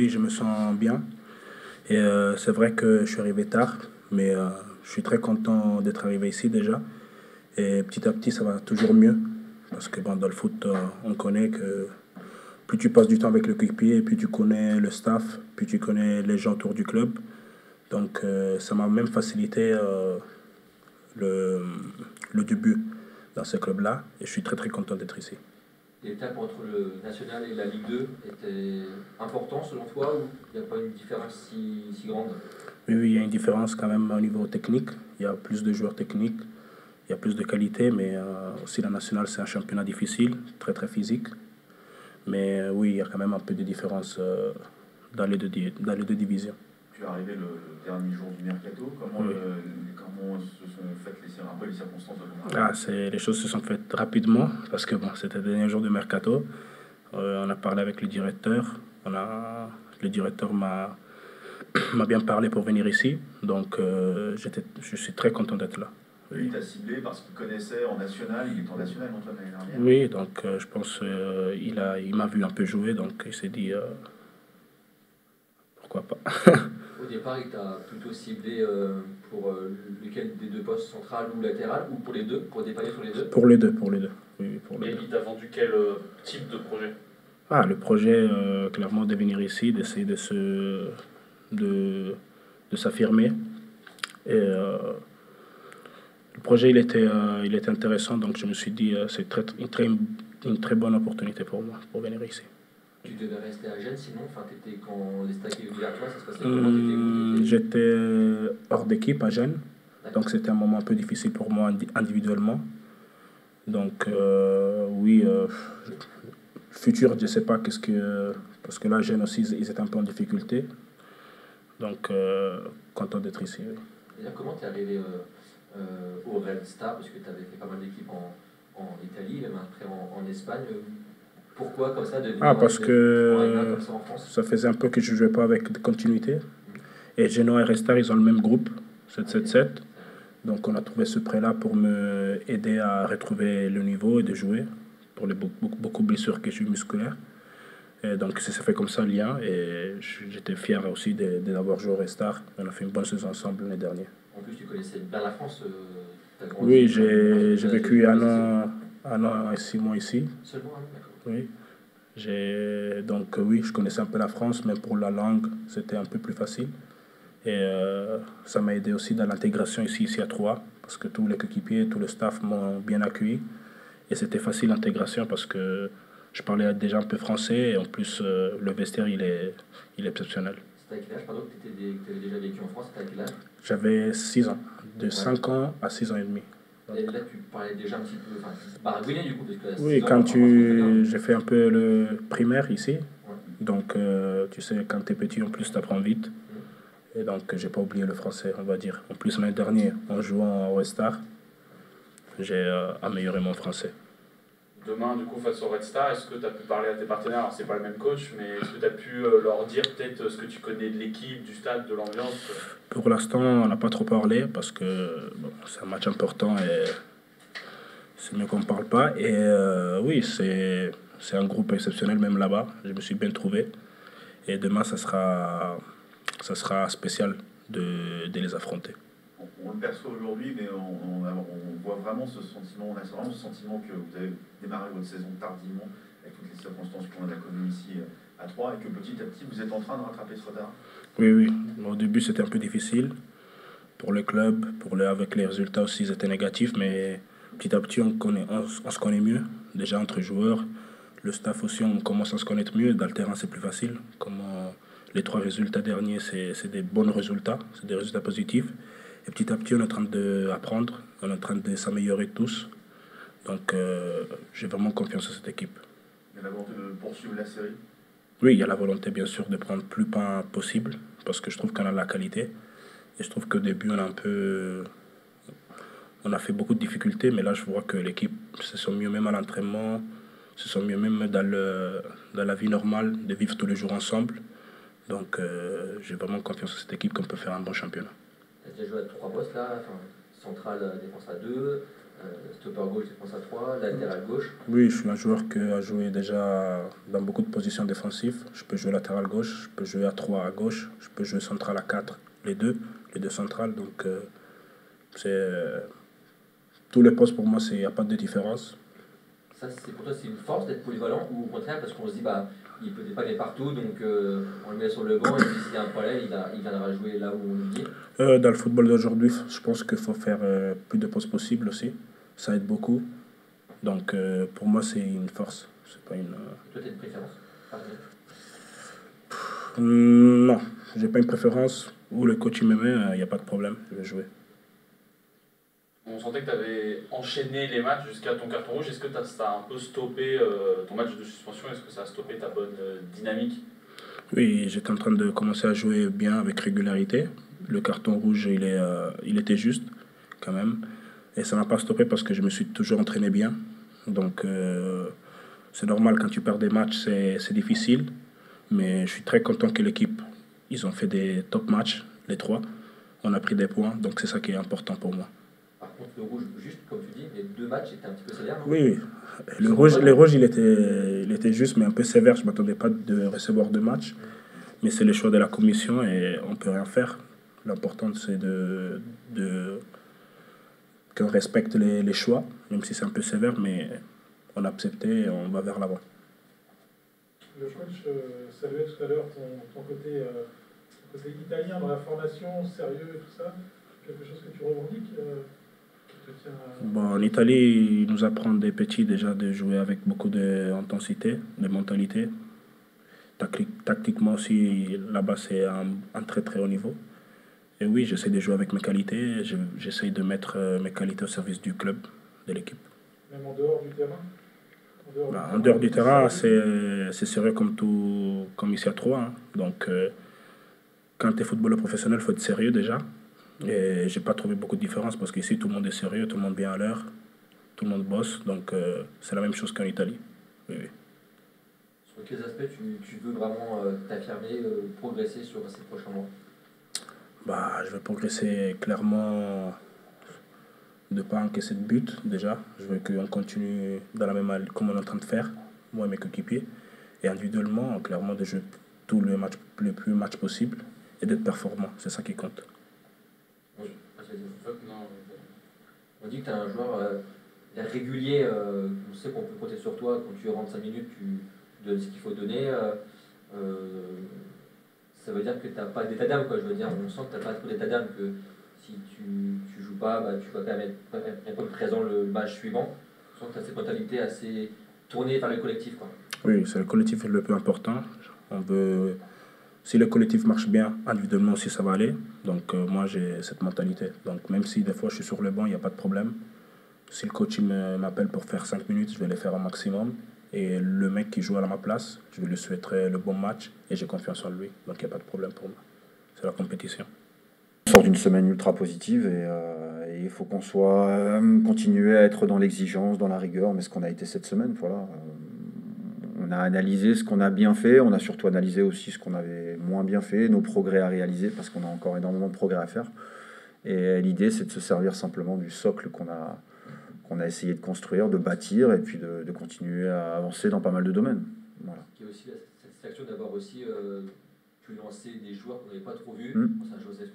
oui, je me sens bien. Et c'est vrai que je suis arrivé tard, mais je suis très content d'être arrivé ici déjà. Et petit à petit, ça va toujours mieux. Parce que bon, dans le foot, on connaît que plus tu passes du temps avec le coéquipier, plus tu connais le staff, plus tu connais les gens autour du club. Donc ça m'a même facilité le, le début dans ce club-là. Et je suis très très content d'être ici. L'étape entre le national et la Ligue 2 était important selon toi ou il n'y a pas une différence si grande? Oui, oui, il y a une différence quand même au niveau technique. Il y a plus de joueurs techniques, il y a plus de qualité, mais aussi la nationale, c'est un championnat difficile, très très physique. Mais oui, il y a quand même un peu de différence dans les deux divisions. Tu es arrivé le dernier jour du mercato. Oui. Comment se sont faites un peu les circonstances de ton arrivée? Les choses se sont faites rapidement parce que bon, c'était le dernier jour de mercato. On a parlé avec le directeur. Le directeur m'a bien parlé pour venir ici. Donc je suis très content d'être là. Lui, il t'a ciblé parce qu'il connaissait en national, il est en national, Antoine, l'année dernière. Oui, donc je pense il m'a vu un peu jouer, donc il s'est dit pourquoi pas. Au départ, il t'a plutôt ciblé pour lequel des deux postes, central ou latéral, ou pour les deux, pour dépanner sur les deux? Pour les deux, pour les deux. Oui, pour les Et deux. il t'a vendu quel type de projet? Le projet, clairement, de venir ici, d'essayer de s'affirmer. Et le projet, il était intéressant, donc je me suis dit, c'est une très bonne opportunité pour moi, pour venir ici. Tu devais rester à Gênes, sinon, t'étais quand les stacks étaient vers toi, ça se passait comment? J'étais hors d'équipe à Gênes, D'accord. donc c'était un moment un peu difficile pour moi individuellement. Donc oui, futur, je ne sais pas qu'est-ce que... Parce que là, Gênes aussi, ils étaient un peu en difficulté. Donc content d'être ici. Oui. Et là, comment t'es arrivé au Red Star? Parce que tu avais fait pas mal d'équipes en Italie, même après en Espagne. Pourquoi comme ça de venir Parce que comme ça en France? ça faisait un peu que je ne jouais pas avec continuité. Et Genoa et Red Star, ils ont le même groupe, 7-7-7. Donc on a trouvé ce prêt-là pour me aider à retrouver le niveau et de jouer pour les beaucoup de blessures que j'ai eues musculaires. Et donc ça s'est fait comme ça le lien et j'étais fier aussi d'avoir joué au Red Star. On a fait une bonne saison ensemble l'année dernière. En plus, tu connaissais bien la France. Oui, j'ai vécu un an et 6 mois ici. Seulement un an, d'accord. Oui. Donc oui, je connaissais un peu la France, mais pour la langue, c'était un peu plus facile. Et ça m'a aidé aussi dans l'intégration ici à Troyes, parce que tous les coéquipiers, tout le staff m'ont bien accueilli. Et c'était facile l'intégration parce que je parlais déjà un peu français et en plus le vestiaire il est exceptionnel. C'était à quel âge, pardon, que tu avais déjà vécu en France? C'était à quel âge? J'avais 6 ans, de 5 ans à 6 ans et demi. Et là, tu parlais déjà un petit peu, baragouinet du coup, parce que Oui, j'ai fait un peu le primaire ici. Ouais. Donc, tu sais, quand tu es petit, en plus, tu apprends vite. Et donc, j'ai pas oublié le français, on va dire. En plus, l'année dernière, en jouant au Red Star, j'ai amélioré mon français. Demain, du coup, face au Red Star, est-ce que tu as pu parler à tes partenaires? Alors, c'est pas le même coach, mais est-ce que tu as pu leur dire peut-être ce que tu connais de l'équipe, du stade, de l'ambiance? Pour l'instant, on n'a pas trop parlé parce que bon, c'est un match important et c'est mieux qu'on ne parle pas. Et oui, c'est un groupe exceptionnel même là-bas. Je me suis bien trouvé. Et demain, ça sera spécial de les affronter. On le perçoit aujourd'hui, mais on voit vraiment ce sentiment, on a vraiment ce sentiment que vous avez démarré votre saison tardivement, avec toutes les circonstances qu'on a connues ici à Troyes, et que petit à petit, vous êtes en train de rattraper ce retard. Oui, oui. Au début, c'était un peu difficile pour le club, avec les résultats aussi, ils étaient négatifs, mais petit à petit, on se connaît mieux, déjà entre joueurs. Le staff aussi, on commence à se connaître mieux. Dans le terrain, c'est plus facile. Les 3 résultats derniers, c'est des bons résultats, c'est des résultats positifs. Et petit à petit, on est en train d'apprendre, on est en train de s'améliorer tous. Donc, j'ai vraiment confiance en cette équipe. Il y a la volonté de poursuivre la série? Oui, il y a la volonté, bien sûr, de prendre plus points possible, parce que je trouve qu'on a la qualité. Et je trouve qu'au début, on a fait beaucoup de difficultés, mais là, je vois que l'équipe se sent mieux même à l'entraînement, se sent mieux même dans la vie normale, de vivre tous les jours ensemble. Donc, j'ai vraiment confiance en cette équipe qu'on peut faire un bon championnat. Tu as déjà joué à 3 postes là, central, défense à 2, stopper gauche, défense à 3, latéral gauche. Oui, je suis un joueur qui a joué déjà dans beaucoup de positions défensives. Je peux jouer latéral gauche, je peux jouer à 3 à gauche, je peux jouer central à 4, les deux centrales. Donc, tous les postes pour moi, il n'y a pas de différence. Ça, pour toi, c'est une force d'être polyvalent ou au contraire, parce qu'on se dit, il peut pas aller partout, donc on le met sur le banc et puis s'il y a un problème, il viendra jouer là où on lui dit. Dans le football d'aujourd'hui, je pense qu'il faut faire plus de postes possibles aussi. Ça aide beaucoup. Donc pour moi, c'est une force. C'est pas une. Toi, tu as une préférence? Non, j'ai pas une préférence. Où le coach il me met, il n'y a pas de problème, je vais jouer. On sentait que tu avais enchaîné les matchs jusqu'à ton carton rouge. Est-ce que ça a un peu stoppé ton match de suspension? Est-ce que ça a stoppé ta bonne dynamique? Oui, j'étais en train de commencer à jouer bien avec régularité. Le carton rouge, il était juste quand même. Et ça m'a pas stoppé parce que je me suis toujours entraîné bien. Donc c'est normal, quand tu perds des matchs, c'est difficile. Mais je suis très content que l'équipe, ils ont fait des top matchs, les 3. On a pris des points, donc c'est ça qui est important pour moi. Par contre, le rouge, juste comme tu dis, les 2 matchs étaient un petit peu sévères, non? Oui. Le rouge il était juste, mais un peu sévère. Je ne m'attendais pas de recevoir 2 matchs. Mais c'est le choix de la commission et on ne peut rien faire. L'important, c'est qu'on respecte les choix, même si c'est un peu sévère, mais on a accepté et on va vers l'avant. Le coach saluait tout à l'heure ton côté italien dans la formation, sérieux et tout ça. Quelque chose que tu revendiques qui te tient à... Bon, en Italie, ils nous apprennent des petits déjà de jouer avec beaucoup d'intensité, de mentalité. Tactiquement aussi, là-bas, c'est un très très haut niveau. Et oui, j'essaie de jouer avec mes qualités. J'essaie de mettre mes qualités au service du club, de l'équipe. Même en dehors du terrain? En dehors du terrain, c'est sérieux comme ici à Troyes. Hein. Donc, quand tu es footballeur professionnel, il faut être sérieux déjà. Et j'ai pas trouvé beaucoup de différence parce qu'ici, tout le monde est sérieux, tout le monde vient à l'heure, tout le monde bosse. Donc, c'est la même chose qu'en Italie. Oui. Sur quels aspects tu veux vraiment t'affirmer, progresser sur ces prochains mois? Je vais progresser clairement de ne pas encaisser de but déjà. Je veux qu'on continue dans la même allée comme on est en train de faire, moi et mes coéquipiers. Et individuellement, clairement, de jouer tous les matchs, le plus de matchs possible et d'être performant. C'est ça qui compte. Oui. On dit que tu es un joueur régulier. On sait qu'on peut compter sur toi. Quand tu rentres 5 minutes, tu donnes ce qu'il faut donner. Ça veut dire que tu n'as pas d'état d'âme, quoi. Je veux dire, on sent que tu n'as pas trop d'état d'âme, que si tu joues pas, tu vas quand même être présent le match suivant. On sent que tu as cette mentalité assez tournée vers le collectif, quoi. Oui, c'est le collectif le plus important. Si le collectif marche bien, individuellement aussi ça va aller. Donc moi j'ai cette mentalité. Donc même si des fois je suis sur le banc, il n'y a pas de problème. Si le coach m'appelle pour faire 5 minutes, je vais les faire au maximum. Et le mec qui joue à ma place, je vais lui souhaiter le bon match et j'ai confiance en lui. Donc il n'y a pas de problème pour moi. C'est la compétition. On sort d'une semaine ultra positive et il faut qu'on soit continuer à être dans l'exigence, dans la rigueur, mais ce qu'on a été cette semaine, voilà. On a analysé ce qu'on a bien fait, on a surtout analysé aussi ce qu'on avait moins bien fait, nos progrès à réaliser, parce qu'on a encore énormément de progrès à faire. Et l'idée, c'est de se servir simplement du socle qu'on a essayé de construire, de bâtir, et puis de continuer à avancer dans pas mal de domaines. Voilà. Il y a aussi la satisfaction d'avoir aussi pu lancer des joueurs qu'on n'avait pas trop vus. Ça, Joseph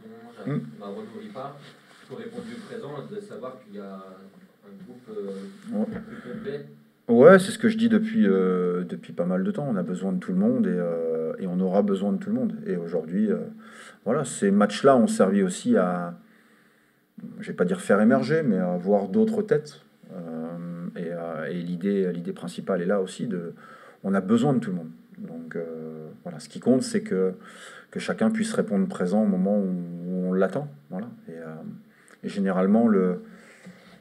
Monge, Marono Ripa, qui ont répondu présent, de savoir qu'il y a un groupe plus complet. Ouais, c'est ce que je dis depuis pas mal de temps. On a besoin de tout le monde et on aura besoin de tout le monde. Et aujourd'hui, voilà, ces matchs-là ont servi aussi à, je vais pas dire faire émerger, mais à voir d'autres têtes. Et l'idée principale est là aussi. On a besoin de tout le monde. Donc voilà, ce qui compte, c'est que chacun puisse répondre présent au moment où on l'attend. Voilà. Et généralement,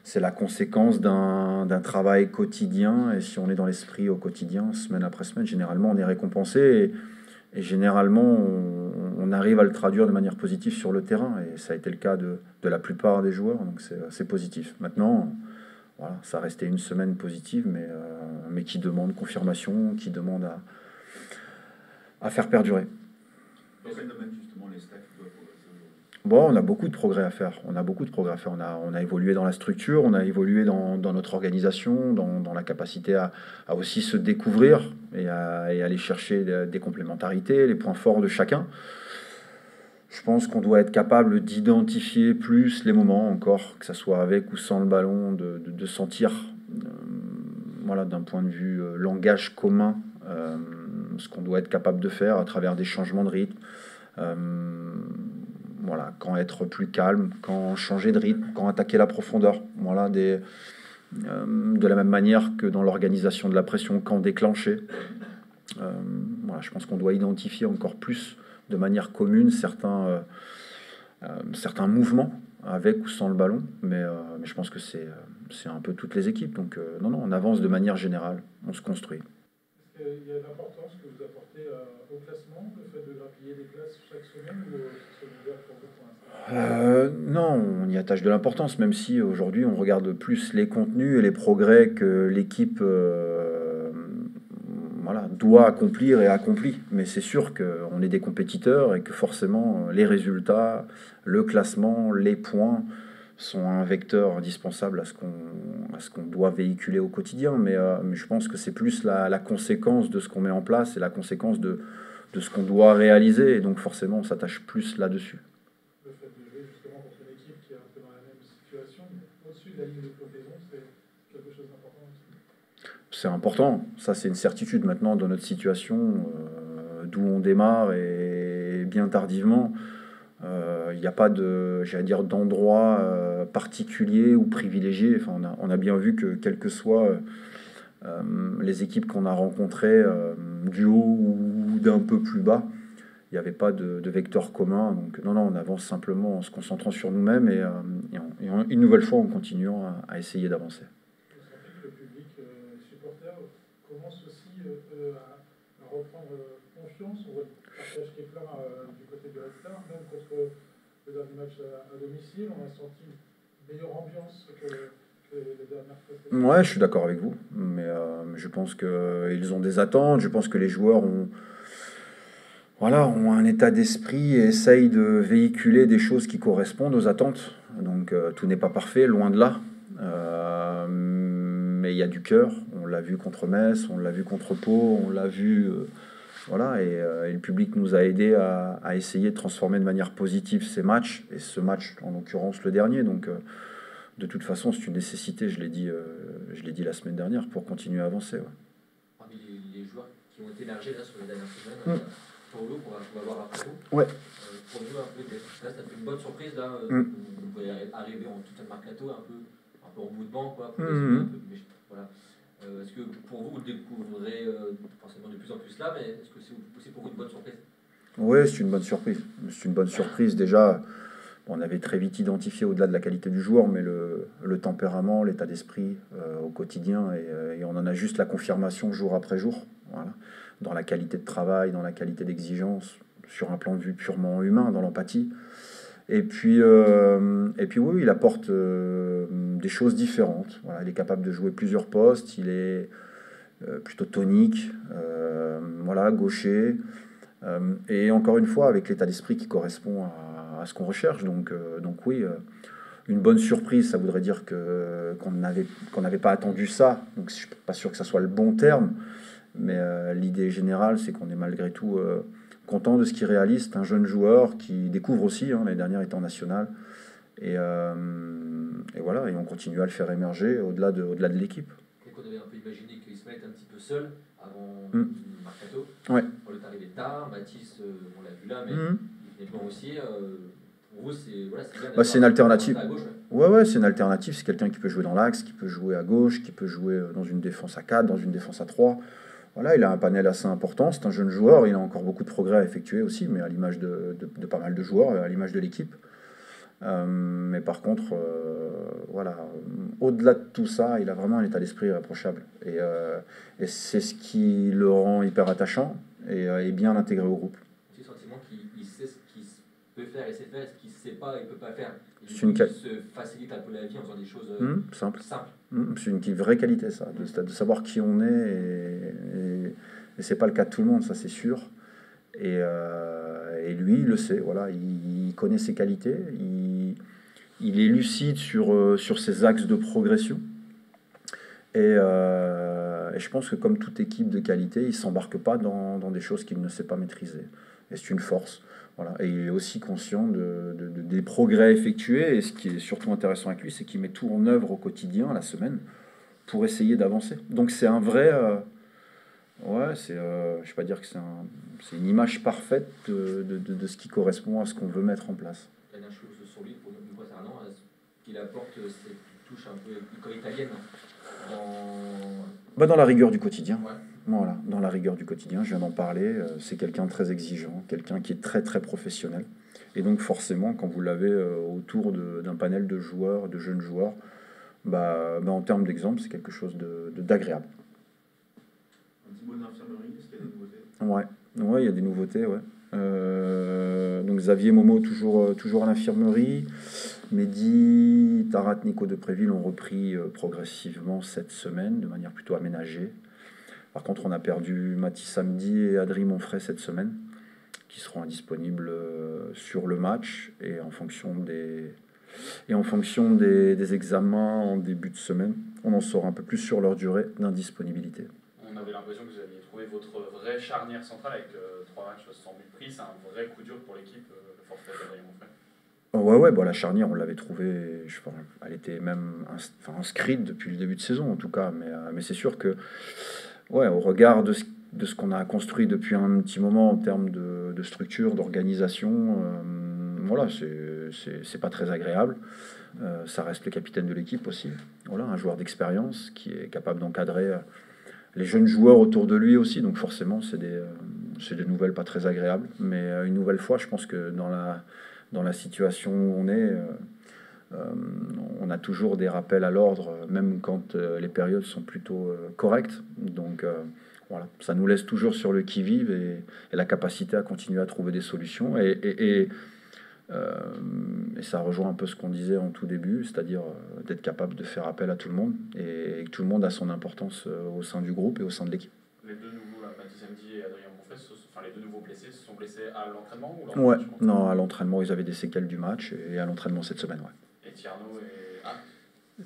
c'est la conséquence d'un travail quotidien, et si on est dans l'esprit au quotidien, semaine après semaine, généralement on est récompensé, et généralement on arrive à le traduire de manière positive sur le terrain, et ça a été le cas de la plupart des joueurs, donc c'est positif. Maintenant, voilà, ça a resté une semaine positive, mais qui demande confirmation, qui demande à faire perdurer. Dans quel domaine justement les stats doivent progresser aujourd'hui? Bon, on a beaucoup de progrès à faire. On a beaucoup de progrès à faire. On a évolué dans la structure, on a évolué dans notre organisation, dans la capacité à aussi se découvrir et à aller chercher des complémentarités, les points forts de chacun. Je pense qu'on doit être capable d'identifier plus les moments encore, que ce soit avec ou sans le ballon, de sentir, voilà, d'un point de vue langage commun, ce qu'on doit être capable de faire à travers des changements de rythme. Voilà, quand être plus calme, quand changer de rythme, quand attaquer la profondeur. Voilà, de la même manière que dans l'organisation de la pression, quand déclencher. Voilà, je pense qu'on doit identifier encore plus de manière commune certains mouvements avec ou sans le ballon, mais je pense que c'est un peu toutes les équipes. Donc non, on avance de manière générale, on se construit. Est-ce qu'il y a une importance que vous apportez au classement, le fait de grappiller des classes chaque semaine, ou c'est secondaire pour vous pour l'instant? Non, on y attache de l'importance, même si aujourd'hui on regarde plus les contenus et les progrès que l'équipe voilà, doit accomplir et accomplit. Mais c'est sûr qu'on est des compétiteurs et que forcément les résultats, le classement, les points sont un vecteur indispensable à ce qu'on doit véhiculer au quotidien. Mais je pense que c'est plus la conséquence de ce qu'on met en place et la conséquence de ce qu'on doit réaliser. Et donc forcément on s'attache plus là-dessus. Le fait de jouer justement contre une équipe qui est un peu dans la même situation, mais au-dessus de la ligne de flottaison, c'est quelque chose d'important aussi. C'est important, ça c'est une certitude maintenant dans notre situation, d'où on démarre et bien tardivement. Il n'y a pas d'endroit particulier ou privilégié. Enfin, on a bien vu que quelles que soient les équipes qu'on a rencontrées, du haut ou d'un peu plus bas, il n'y avait pas de vecteur commun. Donc non, on avance simplement en se concentrant sur nous-mêmes et une nouvelle fois en continuant à essayer d'avancer. Vous sentez que le public, les supporters, commence aussi à reprendre confiance? On voit le partage qui est plein du côté de Red Star, même contre le dernier match à domicile, on a senti une meilleure ambiance que les dernières fois. Ouais, je suis d'accord avec vous, mais je pense qu'ils ont des attentes, je pense que les joueurs ont un état d'esprit et essayent de véhiculer des choses qui correspondent aux attentes. Donc tout n'est pas parfait, loin de là. Mais il y a du cœur. On l'a vu contre Metz, on l'a vu contre Pau, on l'a vu... voilà, et le public nous a aidés à essayer de transformer de manière positive ces matchs, et ce match, en l'occurrence, le dernier. Donc de toute façon, c'est une nécessité, je l'ai dit la semaine dernière, pour continuer à avancer. Ouais. Parmi les joueurs qui ont été émergés là, sur les dernières semaines, Paulo, qu'on va voir après vous. Ouais. Pour nous, un peu, là, ça fait une bonne surprise. Là, vous voyez arriver en tout un mercato, un peu en bout de banc, quoi. Voilà. Est-ce que pour vous, vous le découvrez forcément de plus en plus là, mais est-ce que c'est aussi pour vous une bonne surprise? Oui, c'est une bonne surprise. C'est une bonne surprise. Déjà, on avait très vite identifié au-delà de la qualité du joueur, mais le tempérament, l'état d'esprit au quotidien, et on en a juste la confirmation jour après jour. Voilà. Dans la qualité de travail, dans la qualité d'exigence, sur un plan de vue purement humain, dans l'empathie. Et puis oui, il apporte des choses différentes. Voilà, il est capable de jouer plusieurs postes, il est plutôt tonique, voilà, gaucher, et encore une fois, avec l'état d'esprit qui correspond à ce qu'on recherche. Donc oui, une bonne surprise, ça voudrait dire qu'on n'avait pas attendu ça. Donc je ne suis pas sûr que ça soit le bon terme, mais l'idée générale, c'est qu'on est malgré tout content de ce qu'il réalise. C'est un jeune joueur qui découvre aussi, l'année dernière était en national, et voilà, et on continue à le faire émerger au-delà de l'équipe. Et qu'on avait un peu imaginé qu'Ismaël était un petit peu seul avant le mercato. Ouais. On est arrivé tard, Mathis, on l'a vu là, mais il est bon aussi. Pour vous, c'est une alternative. À gauche, ouais, c'est une alternative. C'est quelqu'un qui peut jouer dans l'axe, qui peut jouer à gauche, qui peut jouer dans une défense à 4, dans une défense à 3. Voilà, il a un panel assez important, c'est un jeune joueur, il a encore beaucoup de progrès à effectuer aussi, mais à l'image de pas mal de joueurs, à l'image de l'équipe. Mais par contre, voilà, au-delà de tout ça, il a vraiment un état d'esprit irréprochable. Et c'est ce qui le rend hyper attachant et bien intégré au groupe. J'ai le sentiment qu'il sait ce qu'il peut faire et sait faire, et ce qu'il ne sait pas et ne peut pas faire. Il se facilite un peu la vie en faisant des choses simples. C'est une vraie qualité, ça, de savoir qui on est, et c'est pas le cas de tout le monde, ça c'est sûr. Et Et lui, il le sait, voilà, il connaît ses qualités, il est lucide sur ses axes de progression. Et je pense que comme toute équipe de qualité, il ne s'embarque pas dans des choses qu'il ne sait pas maîtriser. Et c'est une force. Voilà. Et il est aussi conscient des progrès effectués. Et ce qui est surtout intéressant avec lui, c'est qu'il met tout en œuvre au quotidien, la semaine, pour essayer d'avancer. Donc c'est un vrai... ouais, je ne vais pas dire que c'est une image parfaite de ce qui correspond à ce qu'on veut mettre en place. Dernière chose sur lui, pour nous concernant, qu'il apporte cette touche un peu école italienne dans la rigueur du quotidien. Ouais. Voilà, dans la rigueur du quotidien, je viens d'en parler. C'est quelqu'un de très exigeant, quelqu'un qui est très très professionnel. Et donc forcément, quand vous l'avez autour d'un panel de joueurs, de jeunes joueurs, en termes d'exemple, c'est quelque chose d'agréable. Un petit mot de l'infirmerie, est-ce qu'il y a des nouveautés? Ouais, il y a des nouveautés, ouais. Donc Xavier Momo toujours à l'infirmerie. Mehdi, Tarat, Nico de Préville ont repris progressivement cette semaine de manière plutôt aménagée. Par contre, on a perdu Mathis Samedi et Adrien Monfray cette semaine, qui seront indisponibles sur le match et en fonction des examens en début de semaine. On en saura un peu plus sur leur durée d'indisponibilité. On avait l'impression que vous aviez trouvé votre vraie charnière centrale avec 3 matchs sans but pris. C'est un vrai coup dur pour l'équipe, le forfait d'Adrien Monfray. Ouais, la charnière, on l'avait trouvée, elle était même inscrite depuis le début de saison en tout cas, mais c'est sûr que, au regard de ce qu'on a construit depuis un petit moment en termes de structure, d'organisation, voilà, c'est pas très agréable. Ça reste le capitaine de l'équipe aussi, voilà, un joueur d'expérience qui est capable d'encadrer les jeunes joueurs autour de lui aussi, donc forcément c'est des nouvelles pas très agréables, mais une nouvelle fois, je pense que dans la situation où on est, on a toujours des rappels à l'ordre, même quand les périodes sont plutôt correctes. Donc voilà, ça nous laisse toujours sur le qui-vive et la capacité à continuer à trouver des solutions. Et ça rejoint un peu ce qu'on disait en tout début, c'est-à-dire d'être capable de faire appel à tout le monde et que tout le monde a son importance au sein du groupe et au sein de l'équipe. Les deux nouveaux, Mathis Samedi et Adrien Monfray, les deux nouveaux blessés, se sont blessés à l'entraînement ou Ouais, non, à l'entraînement, ils avaient des séquelles du match et à l'entraînement cette semaine, ouais. Et Tierno est apte?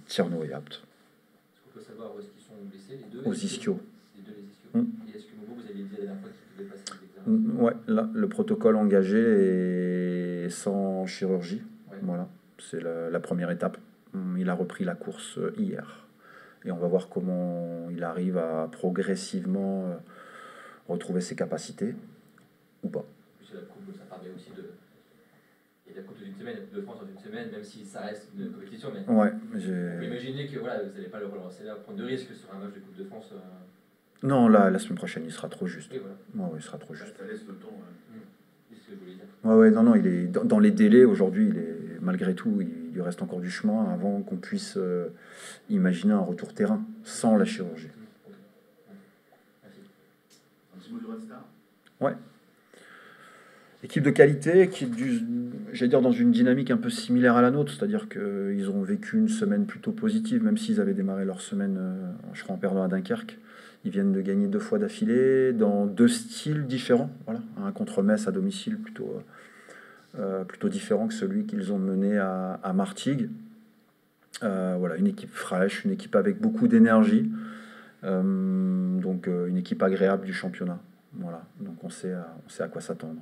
Tierno est apte. Est-ce qu'on peut savoir où est-ce qu'ils sont blessés, les deux? Aux ischios. Les deux, les ischios. Et est-ce que Momo, vous aviez dit la dernière fois qu'il devait passer les examens? Ouais, là, le protocole engagé est sans chirurgie. Ouais. Voilà, c'est la première étape. Il a repris la course hier. Et on va voir comment il arrive à progressivement retrouver ses capacités ou pas. La coupe, ça permet aussi de... Il y a la coupe d'une semaine, la coupe de France dans une semaine, même si ça reste une compétition. Mais ouais, on peut imaginer que voilà, vous n'allez pas le relancer là, prendre de risques sur un match de Coupe de France. Non, là, la semaine prochaine, il sera trop juste. Oui, voilà. Ouais, il sera trop juste. Ça laisse le temps. C'est ce que je voulais dire. Ouais, non, il est dans les délais aujourd'hui. Malgré tout, il lui reste encore du chemin avant qu'on puisse imaginer un retour terrain sans la chirurgie. Merci. Un petit mot du Red Star? Ouais. Équipe de qualité qui est, j'allais dire, dans une dynamique un peu similaire à la nôtre, c'est-à-dire qu'ils ont vécu une semaine plutôt positive, même s'ils avaient démarré leur semaine, je crois, en perdant à Dunkerque. Ils viennent de gagner 2 fois d'affilée, dans 2 styles différents. Voilà. Un contre Metz à domicile plutôt différent que celui qu'ils ont mené à Martigues. Voilà, une équipe fraîche, une équipe avec beaucoup d'énergie, donc une équipe agréable du championnat. Voilà, donc on sait à quoi s'attendre.